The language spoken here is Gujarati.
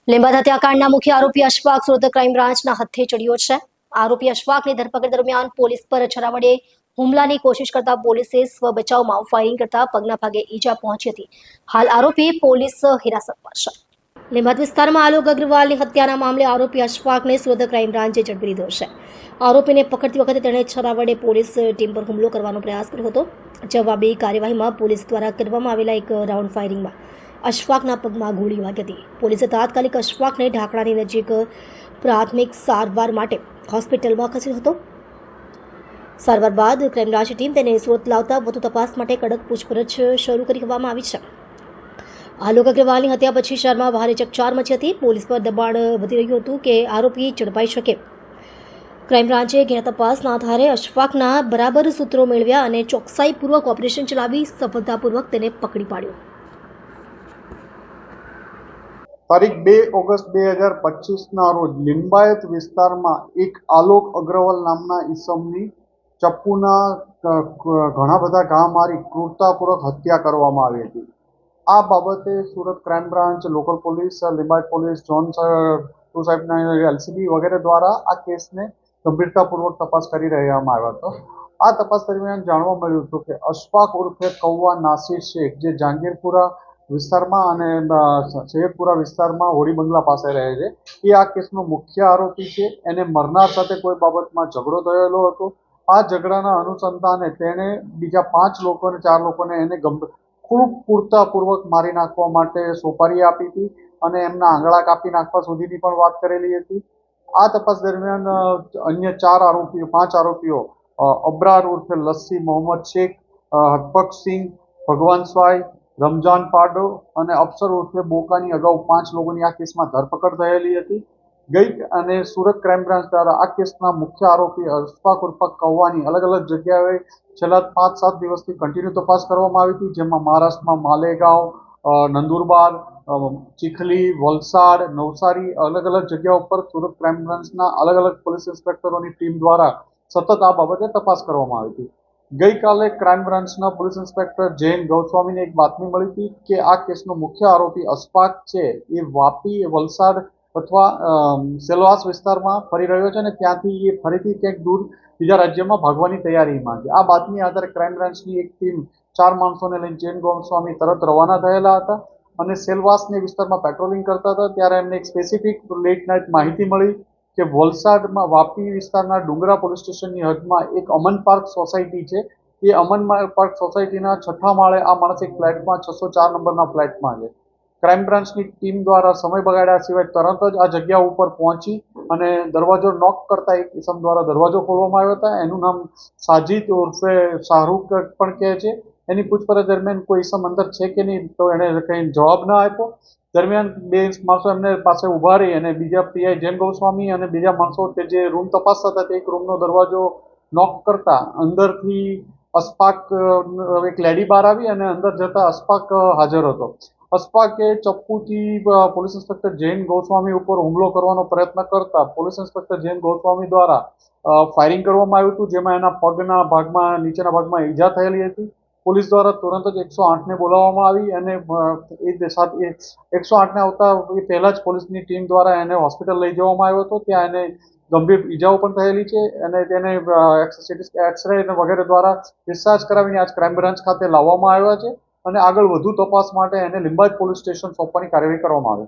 લીંબાદ હત્યાકાંડના મુખ્ય આરોપી અશફાક સુરત ક્રાઇમ બ્રાન્ચના હથે ચડ્યો છે। આરોપી અશફાકની ધરપકડ દરમિયાન પોલીસ પર છરા વડે હુમલાની કોશિશ કરતા પોલીસે સ્વ બચાવમાં ફાયરિંગ કરતા પગના ભાગે ઈજા પહોંચી હતી। હાલ આરોપી પોલીસ હિરાસતમાં છે। લીંબાદ વિસ્તારમાં આલોક અગ્રવાલની હત્યાના મામલે આરોપી અશફાકને સુરત ક્રાઇમ બ્રાન્ચે ઝડપી લીધો છે। આરોપીને પકડતી વખતે તેણે છરા વડે પોલીસ ટીમ પર હુમલો કરવાનો પ્રયાસ કર્યો હતો। જવાબી કાર્યવાહીમાં પોલીસ દ્વારા કરવામાં આવેલા એક રાઉન્ડ ફાયરિંગમાં અશફાકના પગમાં ગોળી વાગી હતી। પોલીસે તાત્કાલિક અશફાકને ઢાકણાની નજીક પ્રાથમિક સારવાર માટે હોસ્પિટલમાં ખસેડ્યો હતો। સારવાર બાદ ક્રાઇમ બ્રાન્ચની ટીમ તેને સુરત લાવતા વધુ તપાસ માટે કડક પૂછપરછ શરૂ કરવામાં આવી છે। આલોક અગ્રવાલની હત્યા પછી શહેરમાં ભારે ચકચાર મચી હતી। પોલીસ પર દબાણ વધી રહ્યું હતું કે આરોપી ઝડપાઈ શકે। ક્રાઇમ બ્રાન્ચે ઘેર તપાસના આધારે અશફાકના બરાબર સૂત્રો મેળવ્યા અને ચોકસાઈપૂર્વક ઓપરેશન ચલાવી સફળતાપૂર્વક તેને પકડી પાડ્યો। તારીખ 2 ઓગસ્ટ 2025ના રોજ લિંબાયત વિસ્તારમાં એક આલોક અગ્રવાલ નામના ઈસમની ચપ્પુના ઘણા બધા ઘા મારી ક્રૂરતાપૂર્વક હત્યા કરવામાં આવી હતી। આ બાબતે Surat crime branch, local police, Limbayat police, zone 2 સાહેબના એલસીબી વગેરે દ્વારા આ કેસને ગંભીરતાપૂર્વક તપાસ કરી રહેવામાં આવ્યો હતો। આ તપાસ દરમિયાન જાણવા મળ્યું હતું કે અશફાક ઉર્ફે કૌવા નાસિર શેખ, જે જહાંગીરપુરા વિસ્તારમાં અને સૈયદપુરા વિસ્તારમાં હોળી બંગલા પાસે રહે છે, એ આ કેસનો મુખ્ય આરોપી છે। એને મરનાર સાથે કોઈ બાબતમાં ઝઘડો થયેલો હતો। આ ઝઘડાના અનુસંધાને તેણે બીજા 4 લોકોને એને ખૂબ ક્રૂરતાપૂર્વક મારી નાખવા માટે સોપારી આપી હતી અને એમના આંગળા કાપી નાખવા સુધીની પણ વાત કરેલી હતી। આ તપાસ દરમિયાન અન્ય 5 આરોપીઓ અબરાર ઉર્ફે લસ્સી મોહમ્મદ શેખ, હરપકસિંહ, ભગવાન સ્વાઈ, રમજાન પાડો અને અફસર ઉર્ફે બોકાની અગાઉ 5 લોકોની આ કેસમાં ધરપકડ થયેલી હતી। અને સુરત ક્રાઇમ બ્રાન્ચ દ્વારા આ કેસના મુખ્ય આરોપી અશફાક ઉર્ફે કૌવાની અલગ અલગ જગ્યાએ છેલ્લા 5-7 દિવસથી કન્ટિન્યુ તપાસ કરવામાં આવી હતી, જેમાં મહારાષ્ટ્રમાં માલેગાંવ, નંદુરબાર, ચીખલી, વલસાડ, નવસારી અલગ અલગ જગ્યાઓ પર સુરત ક્રાઇમ બ્રાન્ચના અલગ અલગ પોલીસ ઇન્સ્પેક્ટરોની ટીમ દ્વારા સતત આ બાબતે તપાસ કરવામાં આવી હતી। ગઈકાલે ક્રાઇમ બ્રાન્ચના પોલીસ ઇન્સ્પેક્ટર જૈન ગોસ્વામીને એક બાતમી મળી હતી કે આ કેસનો મુખ્ય આરોપી અશફાક છે એ વાપી, વલસાડ અથવા સેલવાસ વિસ્તારમાં ફરી રહ્યો છે અને ત્યાંથી એ ફરીથી ક્યાંક દૂર બીજા રાજ્યમાં ભાગવાની તૈયારીમાં છે। આ બાતમી આધારે ક્રાઇમ બ્રાન્ચની એક ટીમ 4 માણસોને લઈને જૈન ગોસ્વામી તરત રવાના થયેલા હતા અને સેલવાસની વિસ્તારમાં પેટ્રોલિંગ કરતા હતા। ત્યારે એમને એક સ્પેસિફિક લેટ નાઇટ માહિતી મળી કે વલસાડમાં વાપી વિસ્તારના ડુંગરા પોલીસ સ્ટેશનની હદમાં એક અમન પાર્ક સોસાયટી છે। એ અમન પાર્ક સોસાયટીના 6થા માળે આ માણસ એક ફ્લેટમાં 604 નંબરના ફ્લેટમાં છે। ક્રાઇમ બ્રાન્ચની ટીમ દ્વારા સમય બગાડ્યા સિવાય તરત જ આ જગ્યા ઉપર પહોંચી અને દરવાજો નોક કરતા એક ઇસમ દ્વારા દરવાજો ખોલવામાં આવ્યો હતો। એનું નામ સાજિદ ઉર્ફે શાહરૂખ પણ કહે છે। એની પૂછપરછ દરમિયાન કોઈ ઇસમ અંદર છે કે નહીં તો એણે કંઈ જવાબ ન આપ્યો। દરમિયાન 2 માણસો એમને પાસે ઉભા રહી અને બીજા પીઆઈ જૈન ગોસ્વામી અને બીજા માણસો કે જે રૂમ તપાસતા હતા તે એક રૂમનો દરવાજો નોક કરતા અંદરથી અશફાક એક લેડી બહાર આવી અને અંદર જતા અશફાક હાજર હતો। અશફાકે ચપ્પુથી પોલીસ ઇન્સ્પેક્ટર જૈન ગોસ્વામી ઉપર હુમલો કરવાનો પ્રયત્ન કરતા પોલીસ ઇન્સ્પેક્ટર જૈન ગોસ્વામી દ્વારા ફાયરિંગ કરવામાં આવ્યું હતું, જેમાં એના પગના ભાગમાં, નીચેના ભાગમાં ઈજા થયેલી હતી। પોલીસ દ્વારા તુરંત જ 108ને બોલાવવામાં આવી અને 108ને આવતા એ પહેલા જ પોલીસની ટીમ દ્વારા એને હોસ્પિટલ લઈ જવામાં આવ્યો હતો। ત્યાં એને ગંભીર ઈજાઓ પણ થયેલી છે અને તેને એક્સરે વગેરે દ્વારા ડિસ્ચાર્જ કરાવીને આજ ક્રાઇમ બ્રાન્ચ ખાતે લાવવામાં આવ્યા છે અને આગળ વધુ તપાસ માટે એને લીંબાયત પોલીસ સ્ટેશન સોંપવાની કાર્યવાહી કરવામાં આવે છે।